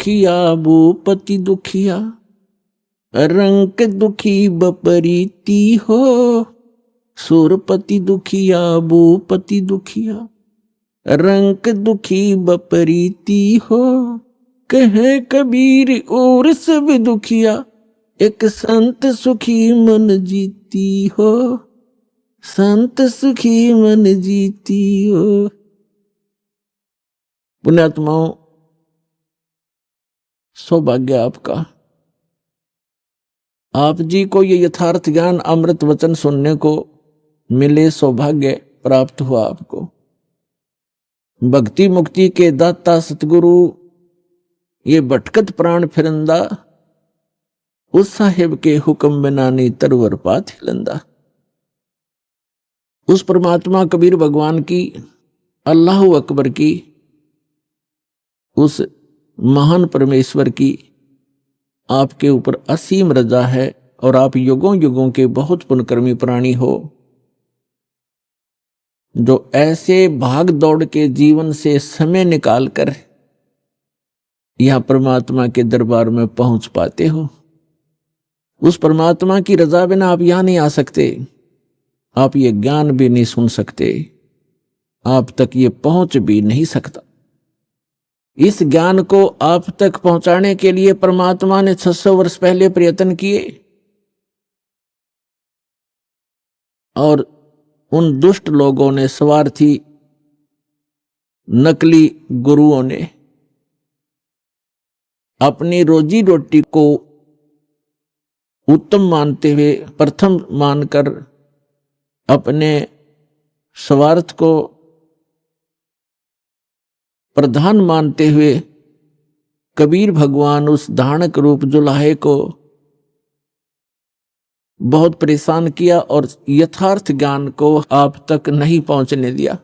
दुखिया भूपति दुखिया, रंक दुखी बपरीती हो। सुरपति दुखिया भूपति दुखिया, रंक दुखी बपरीती हो। कहे कबीर और सब दुखिया, एक संत सुखी मन जीती हो। संत सुखी मन जीती हो। पुण्यात्माओं, सौभाग्य आपका, आप जी को ये यथार्थ ज्ञान अमृत वचन सुनने को मिले, सौभाग्य प्राप्त हुआ आपको। भक्ति मुक्ति के दाता सतगुरु ये भटकत प्राण फिरंदा, उस साहिब के हुक्म बिना नहीं तरवर पात हिलंदा। उस परमात्मा कबीर भगवान की, अल्लाह अकबर की, उस महान परमेश्वर की आपके ऊपर असीम रजा है और आप युगों युगों के बहुत पुण्यकर्मी प्राणी हो, जो ऐसे भाग दौड़ के जीवन से समय निकालकर यहां परमात्मा के दरबार में पहुंच पाते हो। उस परमात्मा की रजा बिना आप यहां नहीं आ सकते, आप ये ज्ञान भी नहीं सुन सकते, आप तक ये पहुंच भी नहीं सकता। इस ज्ञान को आप तक पहुंचाने के लिए परमात्मा ने 600 वर्ष पहले प्रयत्न किए और उन दुष्ट लोगों ने, स्वार्थी नकली गुरुओं ने अपनी रोजी रोटी को उत्तम मानते हुए, प्रथम मानकर अपने स्वार्थ को प्रधान मानते हुए कबीर भगवान उस धानक रूप जुलाहे को बहुत परेशान किया और यथार्थ ज्ञान को आप तक नहीं पहुंचने दिया।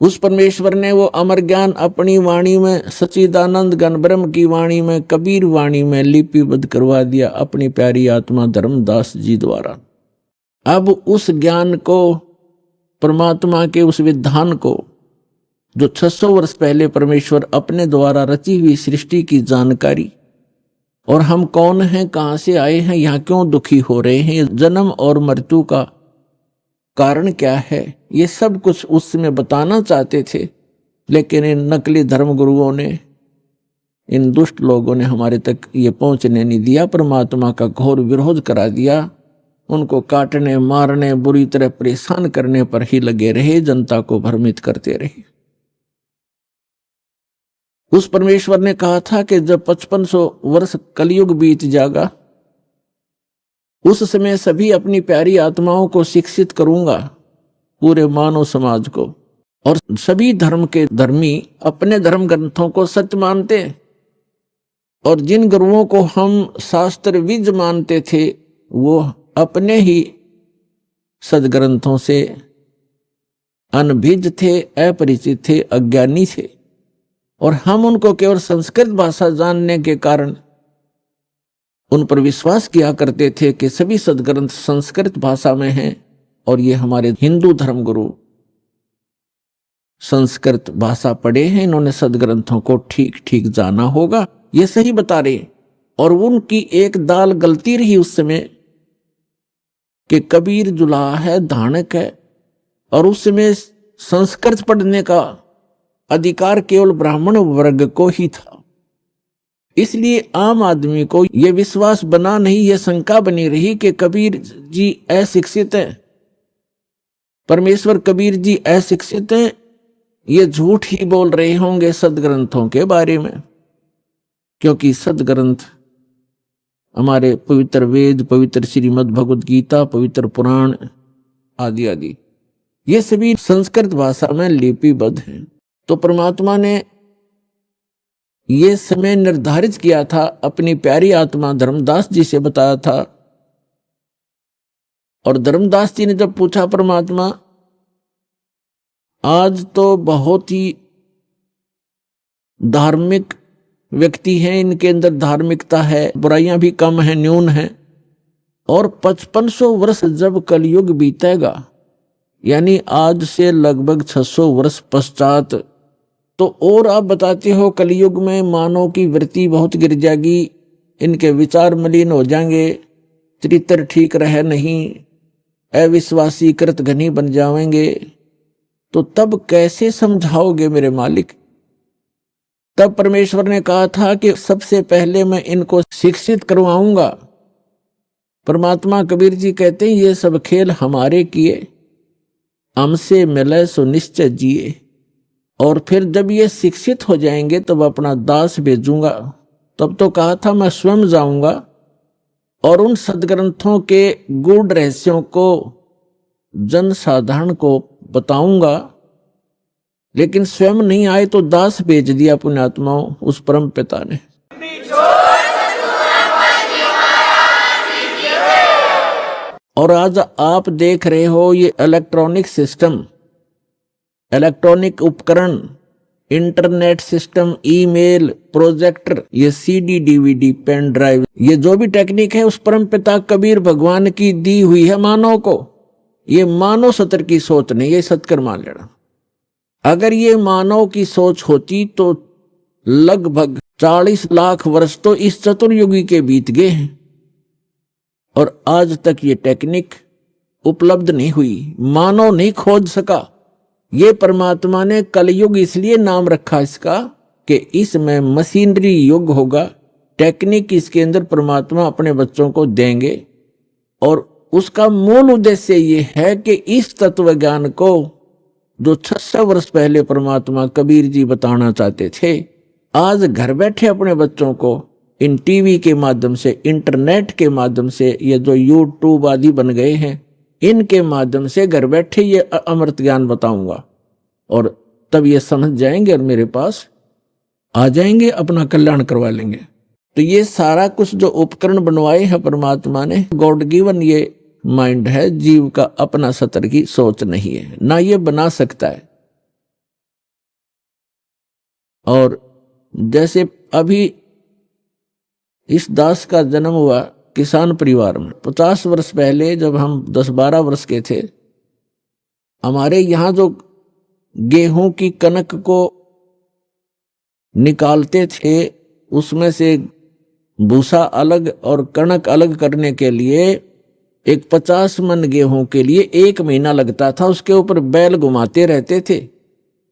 उस परमेश्वर ने वो अमर ज्ञान अपनी वाणी में, सच्चिदानंद घन ब्रह्म की वाणी में, कबीर वाणी में लिपिबद्ध करवा दिया अपनी प्यारी आत्मा धर्मदास जी द्वारा। अब उस ज्ञान को, परमात्मा के उस विधान को, जो 600 वर्ष पहले परमेश्वर अपने द्वारा रची हुई सृष्टि की जानकारी, और हम कौन हैं, कहां से आए हैं, यहां क्यों दुखी हो रहे हैं, जन्म और मृत्यु का कारण क्या है, ये सब कुछ उस समय बताना चाहते थे, लेकिन इन नकली धर्म गुरुओं ने, इन दुष्ट लोगों ने हमारे तक ये पहुंचने नहीं दिया। परमात्मा का घोर विरोध करा दिया, उनको काटने, मारने, बुरी तरह परेशान करने पर ही लगे रहे, जनता को भ्रमित करते रहे। उस परमेश्वर ने कहा था कि जब 5500 वर्ष कलयुग बीत जाएगा, उस समय सभी अपनी प्यारी आत्माओं को शिक्षित करूंगा, पूरे मानव समाज को, और सभी धर्म के धर्मी अपने धर्म ग्रंथों को सच मानते, और जिन गुरुओं को हम शास्त्र विज मानते थे वो अपने ही सदग्रंथों से अनभिज थे, अपरिचित थे, अज्ञानी थे, और हम उनको केवल संस्कृत भाषा जानने के कारण उन पर विश्वास किया करते थे कि सभी सदग्रंथ संस्कृत भाषा में हैं, और ये हमारे हिंदू धर्म गुरु संस्कृत भाषा पढ़े हैं, इन्होंने सदग्रंथों को ठीक ठीक जाना होगा, ये सही बता रहे। और उनकी एक दाल गलती रही उस समय कि कबीर जुलाहा है, धानक है, और उस समय संस्कृत पढ़ने का अधिकार केवल ब्राह्मण वर्ग को ही था। इसलिए आम आदमी को यह विश्वास बना नहीं, यह शंका बनी रही कि कबीर जी अशिक्षित हैं, परमेश्वर कबीर जी अशिक्षित हैं, ये झूठ ही बोल रहे होंगे सदग्रंथों के बारे में, क्योंकि सदग्रंथ हमारे पवित्र वेद, पवित्र श्रीमद् भगवद गीता, पवित्र पुराण आदि आदि, ये सभी संस्कृत भाषा में लिपिबद्ध हैं। तो परमात्मा ने ये समय निर्धारित किया था, अपनी प्यारी आत्मा धर्मदास जी से बताया था, और धर्मदास जी ने जब पूछा, परमात्मा आज तो बहुत ही धार्मिक व्यक्ति हैं, इनके अंदर धार्मिकता है, बुराइयां भी कम है, न्यून है, और 5500 वर्ष जब कलयुग बीतेगा, यानी आज से लगभग 600 वर्ष पश्चात तो और आप बताते हो कलयुग में मानव की वृत्ति बहुत गिर जाएगी, इनके विचार मलिन हो जाएंगे, चरित्र ठीक रहे नहीं, अविश्वासी कृत घनी बन जाएंगे। तो तब कैसे समझाओगे मेरे मालिक? तब परमेश्वर ने कहा था कि सबसे पहले मैं इनको शिक्षित करवाऊंगा। परमात्मा कबीर जी कहते हैं ये सब खेल हमारे किए, हमसे मिले सो निश्चय जिए। और फिर जब ये शिक्षित हो जाएंगे तब अपना दास भेजूंगा। तब तो कहा था मैं स्वयं जाऊंगा और उन सदग्रंथों के गूढ़ रहस्यों को जन साधारण को बताऊंगा, लेकिन स्वयं नहीं आए तो दास भेज दिया पुण्यात्माओं उस परम पिता ने। और आज आप देख रहे हो ये इलेक्ट्रॉनिक सिस्टम, इलेक्ट्रॉनिक उपकरण, इंटरनेट सिस्टम, ईमेल, प्रोजेक्टर, ये सीडी, डीवीडी, पेन ड्राइव, ये जो भी टेक्निक है उस परम पिता कबीर भगवान की दी हुई है मानव को। ये मानव सत्र की सोच नहीं, ये सत्कर मान लेना। अगर ये मानव की सोच होती तो लगभग 40 लाख वर्ष तो इस चतुर्युगी के बीत गए हैं और आज तक ये टेक्निक उपलब्ध नहीं हुई, मानव नहीं खोज सका। ये परमात्मा ने कलयुग इसलिए नाम रखा इसका कि इसमें मशीनरी युग होगा, टेक्निक इसके अंदर परमात्मा अपने बच्चों को देंगे। और उसका मूल उद्देश्य ये है कि इस तत्व ज्ञान को जो 600 वर्ष पहले परमात्मा कबीर जी बताना चाहते थे, आज घर बैठे अपने बच्चों को इन टीवी के माध्यम से, इंटरनेट के माध्यम से, ये जो यूट्यूब आदि बन गए हैं, इनके माध्यम से घर बैठे ये अमृत ज्ञान बताऊंगा और तब ये समझ जाएंगे और मेरे पास आ जाएंगे, अपना कल्याण करवा लेंगे। तो ये सारा कुछ जो उपकरण बनवाए हैं परमात्मा ने, गॉड गिवन ये माइंड है, जीव का अपना सतर की सोच नहीं है, ना ये बना सकता है। और जैसे अभी इस दास का जन्म हुआ किसान परिवार में, 50 वर्ष पहले जब हम 10-12 वर्ष के थे, हमारे यहाँ जो गेहूं की कनक को निकालते थे उसमें से भूसा अलग और कणक अलग करने के लिए एक 50 मन गेहूं के लिए 1 महीना लगता था। उसके ऊपर बैल घुमाते रहते थे,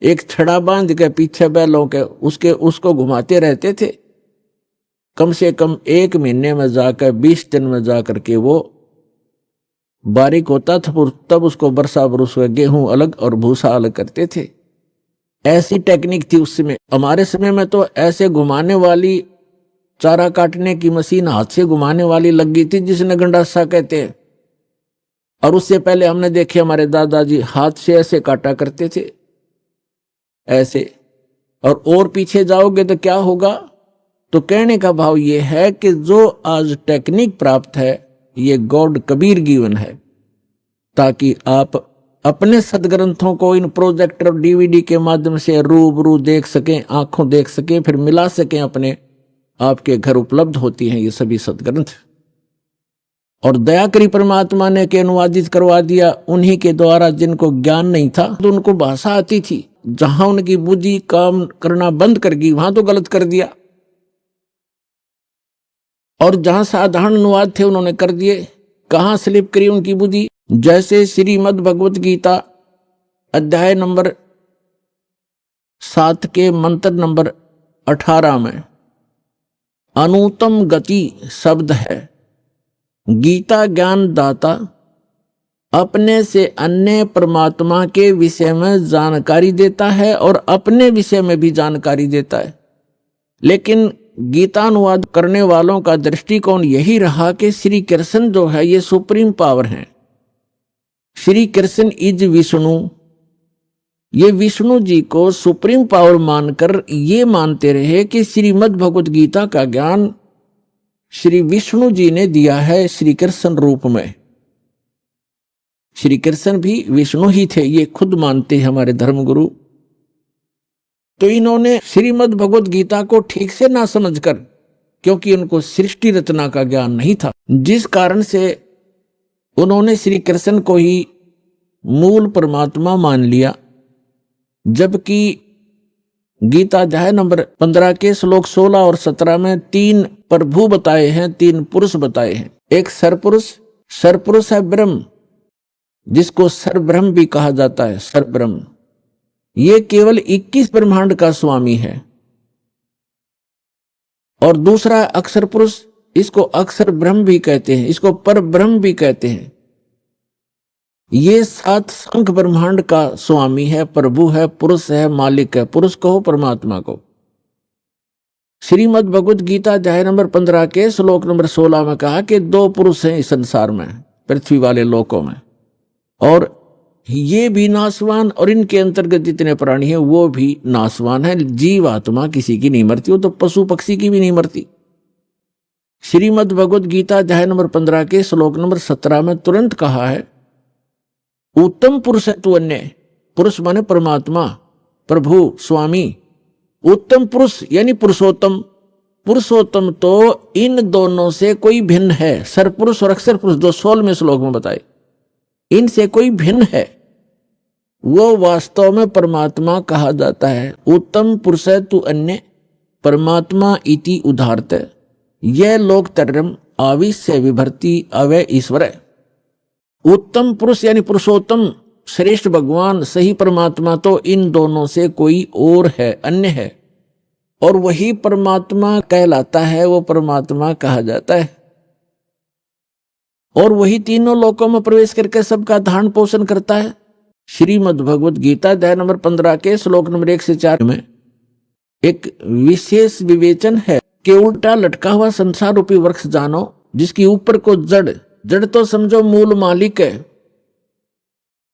एक छड़ा बांध के पीछे बैलों के उसको घुमाते रहते थे। कम से कम 1 महीने में जाकर 20 दिन में जाकर के वो बारीक होता था, तब उसको बरसा बरस गेहूं अलग और भूसा अलग करते थे। ऐसी टेक्निक थी उस समय। हमारे समय में तो ऐसे घुमाने वाली चारा काटने की मशीन हाथ से घुमाने वाली लग गई थी जिसने गंडासा कहते हैं। और उससे पहले हमने देखे हमारे दादाजी हाथ से ऐसे काटा करते थे, ऐसे। और पीछे जाओगे तो क्या होगा? तो कहने का भाव ये है कि जो आज टेक्निक प्राप्त है ये गॉड कबीर गिवन है, ताकि आप अपने सदग्रंथों को इन प्रोजेक्टर डीवीडी के माध्यम से रूबरू देख सकें, आंखों देख सकें, फिर मिला सकें अपने। आपके घर उपलब्ध होती हैं ये सभी सदग्रंथ। और दया करी परमात्मा ने के अनुवादित करवा दिया उन्हीं के द्वारा जिनको ज्ञान नहीं था, तो उनको भाषा आती थी। जहां उनकी बुद्धि काम करना बंद कर गई वहां तो गलत कर दिया, और जहां साधारण अनुवाद थे उन्होंने कर दिए। कहां स्लिप करी उनकी बुद्धि? जैसे श्रीमद् भगवत गीता अध्याय नंबर 7 के मंत्र नंबर 18 में अनुत्तम गति शब्द है। गीता ज्ञान दाता अपने से अन्य परमात्मा के विषय में जानकारी देता है और अपने विषय में भी जानकारी देता है। लेकिन गीता अनुवाद करने वालों का दृष्टिकोण यही रहा कि श्री कृष्ण जो है ये सुप्रीम पावर है, श्री कृष्ण इज विष्णु। ये विष्णु जी को सुप्रीम पावर मानकर ये मानते रहे कि श्रीमद् भगवत गीता का ज्ञान श्री विष्णु जी ने दिया है श्री कृष्ण रूप में। श्री कृष्ण भी विष्णु ही थे, ये खुद मानते हैं हमारे धर्मगुरु। तो इन्होंने श्रीमद् भगवत गीता को ठीक से ना समझकर, क्योंकि उनको सृष्टि रचना का ज्ञान नहीं था, जिस कारण से उन्होंने श्री कृष्ण को ही मूल परमात्मा मान लिया, जबकि गीता अध्याय नंबर 15 के श्लोक 16 और 17 में 3 प्रभु बताए हैं, 3 पुरुष बताए हैं। एक सरपुरुष है ब्रह्म, जिसको सरब्रह्म भी कहा जाता है। सरब्रह्म ये केवल 21 ब्रह्मांड का स्वामी है। और दूसरा अक्षर पुरुष, इसको अक्षर ब्रह्म भी कहते हैं, इसको पर ब्रह्म भी कहते हैं। ये 7 संख ब्रह्मांड का स्वामी है, प्रभु है, पुरुष है, मालिक है। पुरुष कहो परमात्मा को। श्रीमद् भगवद गीता अध्याय नंबर 15 के श्लोक नंबर 16 में कहा कि 2 पुरुष हैं इस संसार में, पृथ्वी वाले लोकों में, और ये भी नाशवान और इनके अंतर्गत जितने प्राणी हैं वो भी नाशवान है। जीव आत्मा किसी की नहीं मरती, वो तो पशु पक्षी की भी नहीं मरती। श्रीमद् भगवद गीता अध्याय नंबर 15 के श्लोक नंबर 17 में तुरंत कहा है, उत्तम पुरुष है तू अन्य। पुरुष माने परमात्मा, प्रभु, स्वामी। उत्तम पुरुष यानी पुरुषोत्तम। पुरुषोत्तम तो इन दोनों से कोई भिन्न है। सरपुरुष और अक्षर पुरुष जो 16वें श्लोक में बताए, इनसे कोई भिन्न है, वो वास्तव में परमात्मा कहा जाता है। उत्तम पुरुष है तू अन्य परमात्मा इति उदाहरत, यह लोक तरम आविश्य विभर्ति अवय ईश्वर है। उत्तम पुरुष यानी पुरुषोत्तम, श्रेष्ठ भगवान, सही परमात्मा तो इन दोनों से कोई और है, अन्य है, और वही परमात्मा कहलाता है, वो परमात्मा कहा जाता है। और वही तीनों लोकों में प्रवेश करके सबका धारण पोषण करता है। श्रीमद् भगवद गीता अध्याय नंबर 15 के श्लोक नंबर 1 से 4 में एक विशेष विवेचन है कि उल्टा लटका हुआ संसार रूपी वृक्ष जानो, जिसकी ऊपर को जड़ तो समझो मूल मालिक है,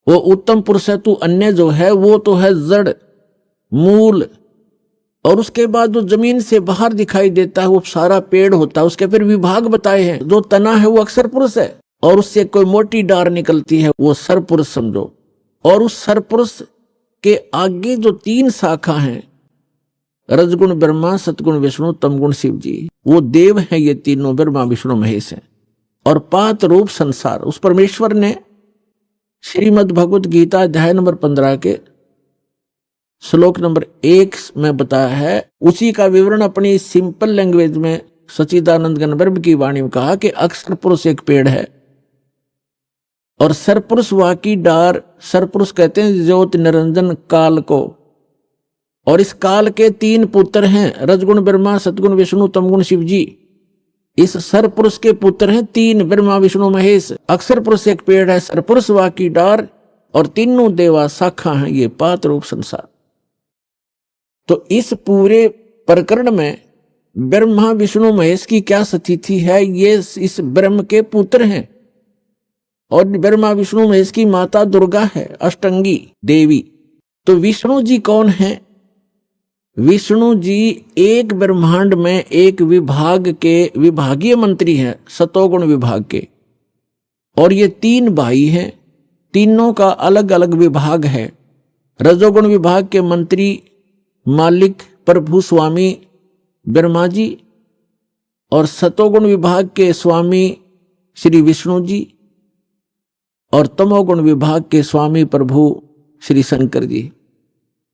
वो उत्तम पुरुष है तू अन्य जो है वो तो है जड़, मूल, और उसके बाद जो जमीन से बाहर दिखाई देता है वो सारा पेड़ होता है। उसके फिर विभाग बताए हैं। जो तना है वो अक्षर पुरुष है, और उससे कोई मोटी डार निकलती है वो सर पुरुष समझो। और उस सर पुरुष के आगे जो 3 शाखा हैं, रजगुण ब्रह्मा, सतगुण विष्णु, तमगुण शिव जी, वो देव हैं। ये तीनों ब्रह्मा विष्णु महेश हैं। और 5 रूप संसार उस परमेश्वर ने श्रीमद् भगवद गीता अध्याय नंबर 15 के श्लोक नंबर 1 में बताया है। उसी का विवरण अपनी सिंपल लैंग्वेज में सच्चिदानंद घन ब्रह्म की वाणी में कहा कि अक्षर पुरुष एक पेड़ है और सरपुरुष वाकी डार। सरपुरुष कहते हैं ज्योति निरंजन काल को, और इस काल के 3 पुत्र हैं, रजगुण ब्रह्मा, सतगुण विष्णु, तमगुण शिव जी। इस सरपुरुष के पुत्र हैं 3, ब्रह्मा विष्णु महेश। अक्षर पुरुष एक पेड़ है, सरपुरुष वाकी डार, और तीनों देवा शाखा हैं। ये 5 रूप संसार। तो इस पूरे प्रकरण में ब्रह्मा विष्णु महेश की क्या स्थिति है? ये इस ब्रह्म के पुत्र हैं, और ब्रह्मा विष्णु महेश की माता दुर्गा है, अष्टंगी देवी। तो विष्णु जी कौन है? विष्णु जी एक ब्रह्मांड में एक विभाग के विभागीय मंत्री हैं, सतोगुण विभाग के। और ये 3 भाई हैं, तीनों का अलग अलग विभाग है। रजोगुण विभाग के मंत्री मालिक प्रभु स्वामी ब्रह्मा जी, और सतोगुण विभाग के स्वामी श्री विष्णु जी, और तमोगुण विभाग के स्वामी प्रभु श्री शंकर जी।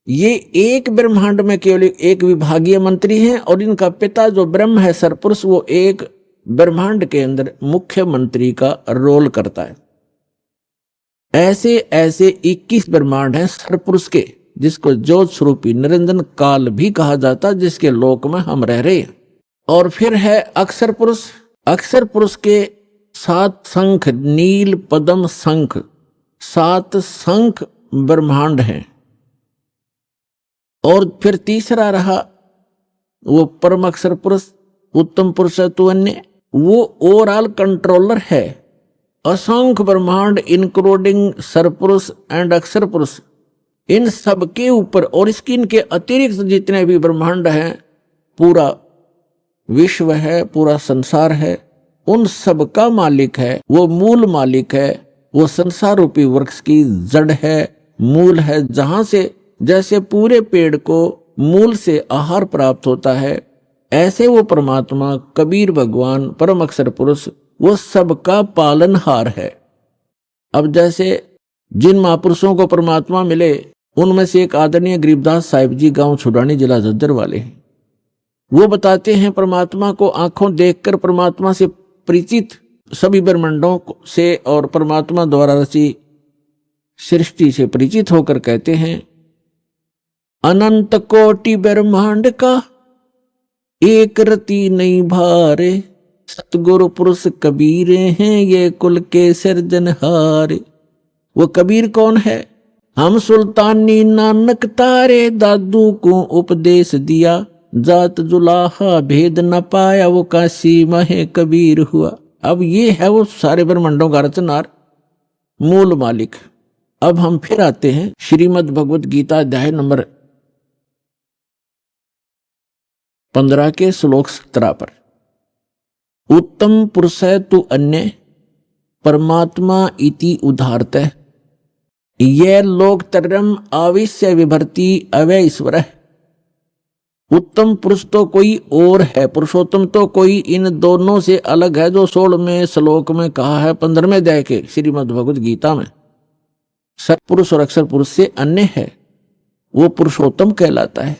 ये एक ब्रह्मांड में केवल एक विभागीय मंत्री हैं, और इनका पिता जो ब्रह्म है सरपुरुष, वो एक ब्रह्मांड के अंदर मुख्य मंत्री का रोल करता है। ऐसे ऐसे 21 ब्रह्मांड हैं सरपुरुष के, जिसको ज्योत स्वरूपी निरंजन काल भी कहा जाता, जिसके लोक में हम रह रहे हैं। और फिर है अक्षर पुरुष। अक्षर पुरुष के 7 शंख, नील पद्म शंख, 7 शंख ब्रह्मांड हैं। और फिर तीसरा रहा वो परम अक्षर पुरुष, उत्तम पुरुष है तो अन्य, वो ओवरऑल कंट्रोलर है। असंख्य ब्रह्मांड इंक्लूडिंग सरपुरुष एंड अक्षर पुरुष, इन सब के ऊपर और इसके इनके अतिरिक्त जितने भी ब्रह्मांड हैं, पूरा विश्व है, पूरा संसार है, उन सब का मालिक है, वो मूल मालिक है। वो संसार रूपी वृक्ष की जड़ है, मूल है, जहां से जैसे पूरे पेड़ को मूल से आहार प्राप्त होता है, ऐसे वो परमात्मा कबीर भगवान परम अक्षर पुरुष वो सबका पालनहार है। अब जैसे जिन महापुरुषों को परमात्मा मिले उनमें से एक आदरणीय गरीबदास साहिब जी, गांव छुड़ानी, जिला झज्जर वाले हैं। वो बताते हैं परमात्मा को आंखों देखकर परमात्मा से परिचित सभी ब्रह्मांडों से और परमात्मा द्वारा रची सृष्टि से परिचित होकर कहते हैं, अनंत कोटि ब्रह्मांड का एक रति नहीं भारे, सतगुरु पुरुष कबीर हैं ये कुल के सिरजनहारे। वो कबीर कौन है? हम सुल्तानी नानक तारे, दादू को उपदेश दिया, जात जुलाहा भेद न पाया, वो काशी महे कबीर हुआ। अब ये है वो सारे ब्रह्मांडों का रचनार, मूल मालिक। अब हम फिर आते हैं श्रीमद् भगवत गीता अध्याय नंबर 15 के श्लोक 17 पर। उत्तम पुरुष तु अन्य परमात्मा इति उदाहरतः, यह लोक तरम आविश्य विभर्ति अवय ईश्वर। उत्तम पुरुष तो कोई और है, पुरुषोत्तम तो कोई इन दोनों से अलग है, जो 16वें श्लोक में कहा है 15वें अध्याय के श्रीमद् भगवत गीता में। सत्पुरुष और अक्षर पुरुष से अन्य है, वो पुरुषोत्तम कहलाता है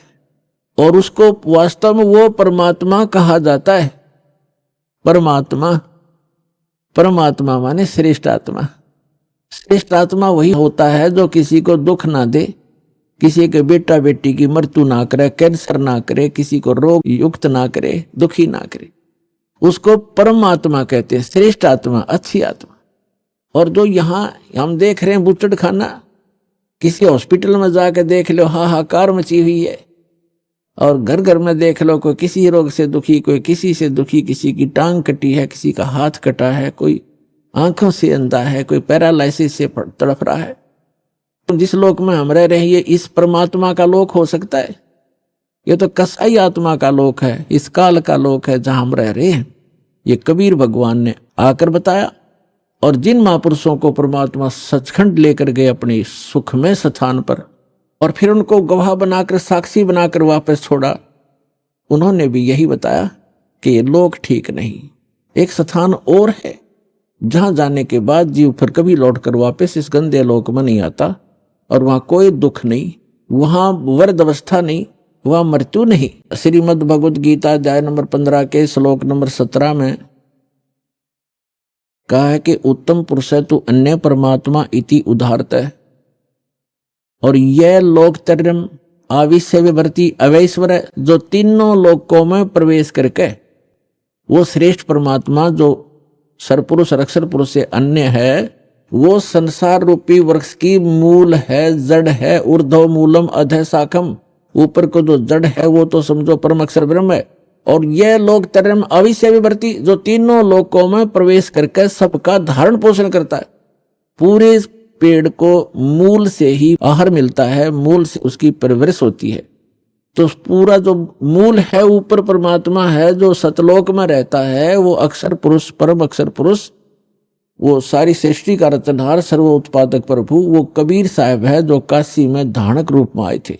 और उसको वास्तव में वो परमात्मा कहा जाता है। परमात्मा, परमात्मा माने श्रेष्ठ आत्मा। श्रेष्ठ आत्मा वही होता है जो किसी को दुख ना दे, किसी के बेटा बेटी की मृत्यु ना करे, कैंसर ना करे, किसी को रोग युक्त ना करे, दुखी ना करे, उसको परमात्मा कहते हैं, श्रेष्ठ आत्मा, अच्छी आत्मा। और जो यहाँ हम देख रहे हैं बुचड़ खाना, किसी हॉस्पिटल में जाकर देख लो हाहाकार मची हुई है, और घर घर में देख लो कोई किसी रोग से दुखी, कोई किसी से दुखी, किसी की टांग कटी है, किसी का हाथ कटा है, कोई आंखों से अंधा है, कोई पैरालाइसिस से तड़प रहा है। जिस लोक में हम रह रहे हैं ये इस परमात्मा का लोक हो सकता है? ये तो कसाई आत्मा का लोक है, इस काल का लोक है जहां हम रह रहे हैं। ये कबीर भगवान ने आकर बताया। और जिन महापुरुषों को परमात्मा सचखंड लेकर गए अपनी सुखमय स्थान पर, और फिर उनको गवाह बनाकर, साक्षी बनाकर वापस छोड़ा, उन्होंने भी यही बताया कि ये लोक ठीक नहीं, एक स्थान और है जहां जाने के बाद जीव फिर कभी लौटकर वापस इस गंदे लोक में नहीं आता, और वहां कोई दुख नहीं, वहां वर्द अवस्था नहीं, वहां मृत्यु नहीं। श्रीमद् भगवत गीता अध्याय नंबर 15 के श्लोक नंबर 17 में कहा है कि उत्तम पुरुष है तो अन्य परमात्मा इति उदाहरतः, और यह लोकतरम आविश्य विभर्ति अवैश्वर, जो तीनों लोकों में प्रवेश करके वो श्रेष्ठ परमात्मा जो सरपुरुष और अक्षर पुरुष से अन्य है, वो संसार रूपी वृक्ष की मूल है, जड़ है, ऊर्ध्व मूलम अधः शाखम, ऊपर को जो जड़ है वो तो समझो परम अक्षर ब्रह्म है। और यह लोक तरम अविश्य विभर्ति, जो तीनों लोकों में प्रवेश करके सबका धारण पोषण करता है। पूरे पेड़ को मूल से ही आहार मिलता है, मूल से उसकी परवरिश होती है। तो पूरा जो मूल है ऊपर परमात्मा है, जो सतलोक में रहता है, वो अक्षर पुरुष, परम अक्षर पुरुष, वो सारी सृष्टि का रचनहार, सर्व उत्पादक प्रभु, वो कबीर साहब है जो काशी में धानक रूप में आए थे।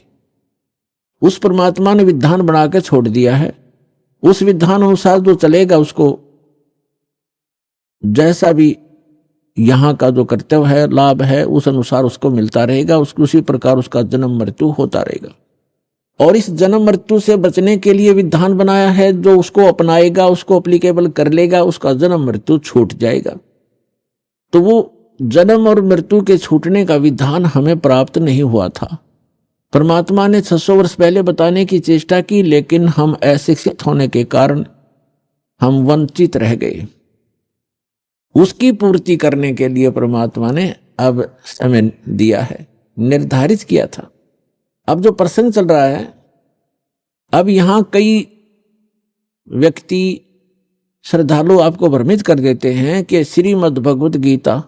उस परमात्मा ने विधान बना के छोड़ दिया है। उस विधान अनुसार जो चलेगा उसको जैसा भी यहाँ का जो कर्तव्य है, लाभ है, उस अनुसार उसको मिलता रहेगा, उसी प्रकार उसका जन्म मृत्यु होता रहेगा। और इस जन्म मृत्यु से बचने के लिए विधान बनाया है, जो उसको अपनाएगा, उसको अप्लीकेबल कर लेगा, उसका जन्म मृत्यु छूट जाएगा। तो वो जन्म और मृत्यु के छूटने का विधान हमें प्राप्त नहीं हुआ था। परमात्मा ने 600 वर्ष पहले बताने की चेष्टा की, लेकिन हम अशिक्षित होने के कारण हम वंचित रह गए। उसकी पूर्ति करने के लिए परमात्मा ने अब समय दिया है, निर्धारित किया था। अब जो प्रसंग चल रहा है, अब यहां कई व्यक्ति श्रद्धालु आपको भ्रमित कर देते हैं कि श्रीमद् भगवत गीता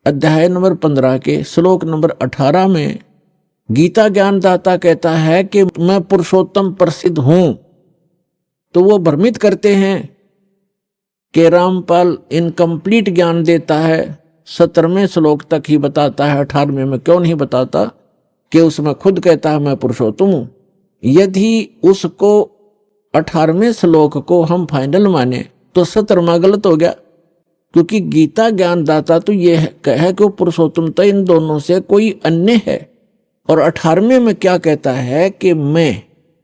अध्याय नंबर 15 के श्लोक नंबर 18 में गीता ज्ञानदाता कहता है कि मैं पुरुषोत्तम प्रसिद्ध हूं। तो वो भ्रमित करते हैं कि रामपाल इनकम्प्लीट ज्ञान देता है, 17वें श्लोक तक ही बताता है, 18वें में क्यों नहीं बताता कि उसमें खुद कहता है मैं पुरुषोत्तम हूं। यदि उसको 18वें श्लोक को हम फाइनल माने तो 17वां गलत हो गया, क्योंकि गीता ज्ञानदाता तो यह कहे कि पुरुषोत्तम तो इन दोनों से कोई अन्य है, और 18वें में क्या कहता है कि मैं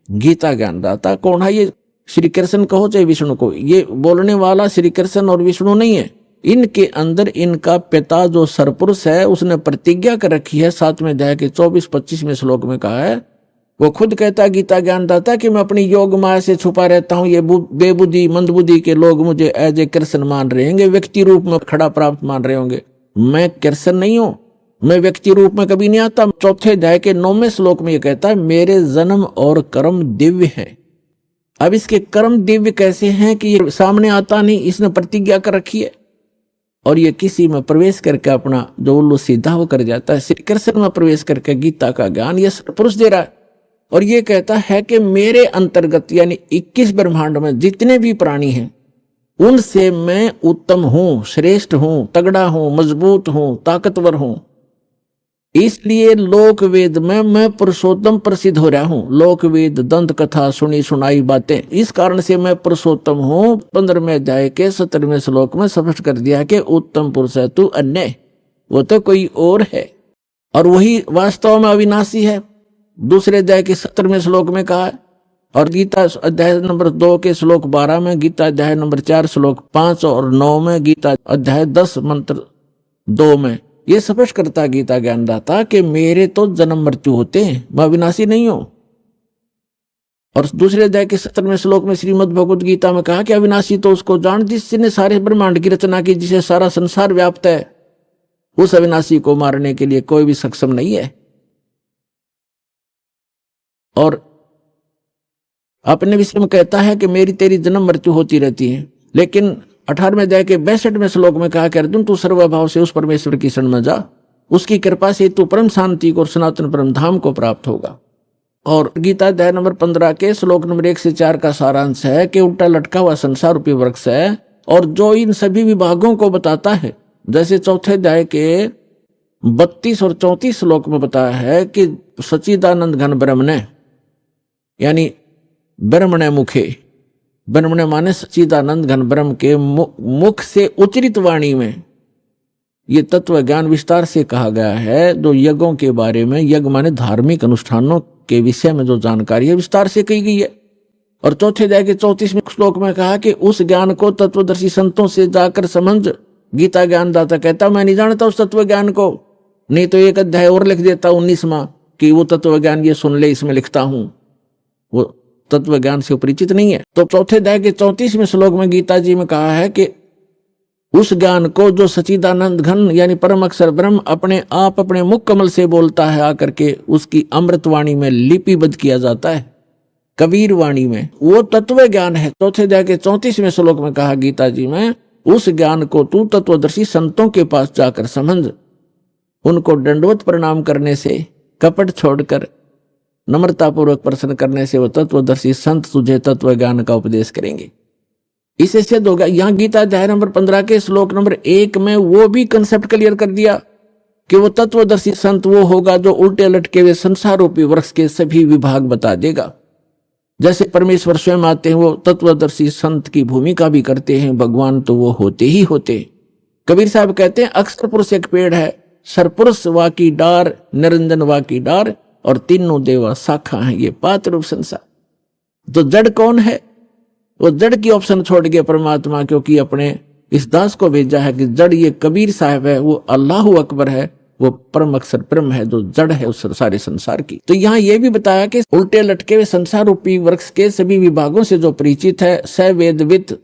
गीता ज्ञानदाता कौन है? ये श्री कृष्ण कहो चाहे विष्णु को, ये बोलने वाला श्री कृष्ण और विष्णु नहीं है। इनके अंदर इनका पिता जो सरपुरुष है उसने प्रतिज्ञा कर रखी है। 7वें अध्याय के 24-25वें श्लोक में कहा है, वो खुद कहता है गीता ज्ञानदाता कि मैं अपनी योग माया से छुपा रहता हूं। ये बेबुद्धि मंदबुद्धि के लोग मुझे एज ए कृष्ण मान रहे होंगे, व्यक्ति रूप में खड़ा प्राप्त मान रहे होंगे। मैं कृष्ण नहीं हूं, मैं व्यक्ति रूप में कभी नहीं आता। 4थे अध्याय के 9वें श्लोक में ये कहता है मेरे जन्म और कर्म दिव्य है। अब इसके कर्म दिव्य कैसे हैं कि ये सामने आता नहीं, इसने प्रतिज्ञा कर रखी है और ये किसी में प्रवेश करके अपना जो उल्लू सीधा वो कर जाता है। श्री कृष्ण में प्रवेश करके गीता का ज्ञान ये पुरुष दे रहा है और ये कहता है कि मेरे अंतर्गत यानी 21 ब्रह्मांड में जितने भी प्राणी हैं उनसे मैं उत्तम हूं, श्रेष्ठ हूं, तगड़ा हूं, मजबूत हूं, ताकतवर हूं। इसलिए लोक वेद में मैं पुरुषोत्तम प्रसिद्ध हो रहा हूं। लोक वेद दंत कथा सुनी सुनाई बातें, इस कारण से मैं पुरुषोत्तम हूं। 15वें अध्याय के 17वें श्लोक में स्पष्ट कर दिया कि उत्तम पुरुष है तू अन्य, वो तो कोई और है और वही वास्तव में अविनाशी है। दूसरे अध्याय के 17वें श्लोक में कहा है और गीता अध्याय नंबर 2 के श्लोक 12 में, गीता अध्याय नंबर 4 श्लोक 5 और 9 में, गीता अध्याय 10 मंत्र 2 में ये स्पष्ट करता गीता ज्ञानदाता कि मेरे तो जन्म मृत्यु होते हैं, मैं अविनाशी नहीं हूं। और दूसरे अध्याय के 17वें श्लोक में श्रीमद् भगवद गीता में कहा कि अविनाशी तो उसको जान जिसने सारे ब्रह्मांड की रचना की, जिसे सारा संसार व्याप्त है। उस अविनाशी को मारने के लिए कोई भी सक्षम नहीं है। और अपने विषय में कहता है कि मेरी तेरी जन्म मृत्यु होती रहती है। लेकिन 18वें अध्याय के 62वें श्लोक में कहा कि अर्जुन तू सर्वभाव से उस परमेश्वर की शरण में जा, उसकी कृपा से तू परम शांति को और सनातन परम धाम को प्राप्त होगा। और गीता अध्याय नंबर 15 के श्लोक नंबर 1 से 4 का सारांश है कि उल्टा लटका हुआ संसार रूपी वृक्ष है और जो इन सभी विभागों को बताता है। जैसे 4थे अध्याय के 32 और 34 श्लोक में बताया है कि सच्चिदानंद घन ब्रह्म ने यानी ब्रह्मणे मुखे, ब्रह्मणे माने सच्चिदानंद घन ब्रह्म के मुख से उच्चरित वाणी में ये तत्व ज्ञान विस्तार से कहा गया है। जो यज्ञों के बारे में, यज्ञ माने धार्मिक अनुष्ठानों के विषय में जो जानकारी है विस्तार से कही गई है। और 4थे अध्याय के 34वें श्लोक में कहा कि उस ज्ञान को तत्वदर्शी संतों से जाकर समझ। गीता ज्ञानदाता कहता मैं नहीं जानता उस तत्व ज्ञान को, नहीं तो एक अध्याय और लिख देता 19वां कि वो तत्व ज्ञान ये सुन ले, इसमें लिखता हूं। वो तत्व ज्ञान से परिचित नहीं है। तो 4थे अध्याय के 34वें श्लोक में गीता जी में कहा है कि उस ज्ञान को जो सच्चिदानंद घन यानी परम अक्षर ब्रह्म अपने आप अपने मुख कमल से बोलता है आकर के उसकी अमृतवाणी में लिपिबद्ध किया जाता है, कबीर वाणी में, वो तत्व ज्ञान है। 4थे अध्याय के 34वें श्लोक में कहा गीता जी में उस ज्ञान को तू तत्वदर्शी संतों के पास जाकर समझ। उनको दंडवत प्रणाम करने से, कपट छोड़कर नम्रतापूर्वक प्रश्न करने से वो तत्वदर्शी संत तुझे तत्व ज्ञान का उपदेश करेंगे। इसे सिद्ध होगा। यहाँ गीता अध्याय नंबर 15 के श्लोक नंबर 1 में वो भी कंसेप्ट क्लियर कर दिया कि वो तत्वदर्शी संत वो होगा जो उल्टे लटके हुए संसार रूपी वृक्ष के सभी विभाग बता देगा। जैसे परमेश्वर स्वयं आते हैं वो तत्वदर्शी संत की भूमिका भी करते हैं, भगवान तो वो होते ही होते। कबीर साहब कहते हैं अक्षर पुरुष एक पेड़ है, सरपुरुष वा की डार, निरंजन वा की डार और तीनों देवा शाखा हैं ये पात रूप संसार। तो जड़ कौन है? वो जड़ की ऑप्शन छोड़ गया परमात्मा, क्योंकि अपने इस दास को भेजा है कि जड़ ये कबीर साहब है, वो अल्लाह अकबर है, वो परम अक्षर ब्रह्म है जो जड़ है उस सारे संसार की। तो यहाँ ये भी बताया कि उल्टे लटके हुए संसार रूपी वृक्ष के सभी विभागों से जो परिचित है स वेदविद,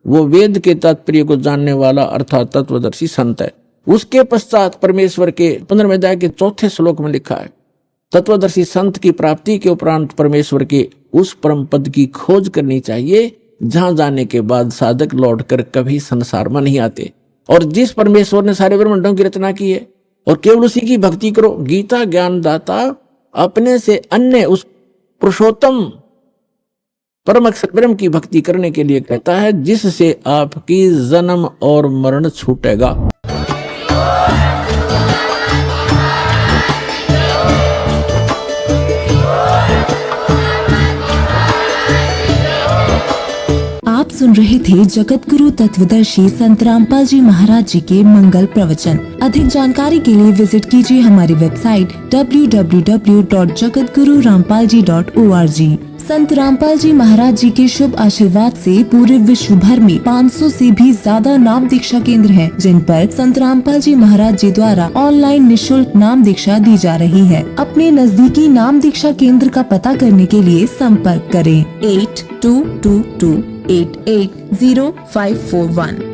वो वेद के तात्पर्य को जानने वाला अर्थात तत्वदर्शी संत है। उसके पश्चात परमेश्वर के 15वें अध्याय के 4थे श्लोक में लिखा है तत्वदर्शी संत की प्राप्ति के उपरांत परमेश्वर के उस परम पद की खोज करनी चाहिए जहां जाने के बाद साधक लौटकर कभी संसार में नहीं आते। और जिस परमेश्वर ने सारे ब्रह्मांडों की रचना की है और केवल उसी की भक्ति करो। गीता ज्ञानदाता अपने से अन्य उस पुरुषोत्तम परम अक्षर ब्रह्म की भक्ति करने के लिए कहता है जिससे आपकी जन्म और मरण छूटेगा। आप सुन रहे थे जगत गुरु तत्वदर्शी संत रामपाल जी महाराज जी के मंगल प्रवचन। अधिक जानकारी के लिए विजिट कीजिए हमारी वेबसाइट www.jagatgururampalji.org। संत रामपाल जी महाराज जी के शुभ आशीर्वाद से पूरे विश्व भर में 500 से भी ज्यादा नाम दीक्षा केंद्र हैं, जिन पर संत रामपाल जी महाराज जी द्वारा ऑनलाइन निशुल्क नाम दीक्षा दी जा रही है। अपने नजदीकी नाम दीक्षा केंद्र का पता करने के लिए संपर्क करें 8222880541।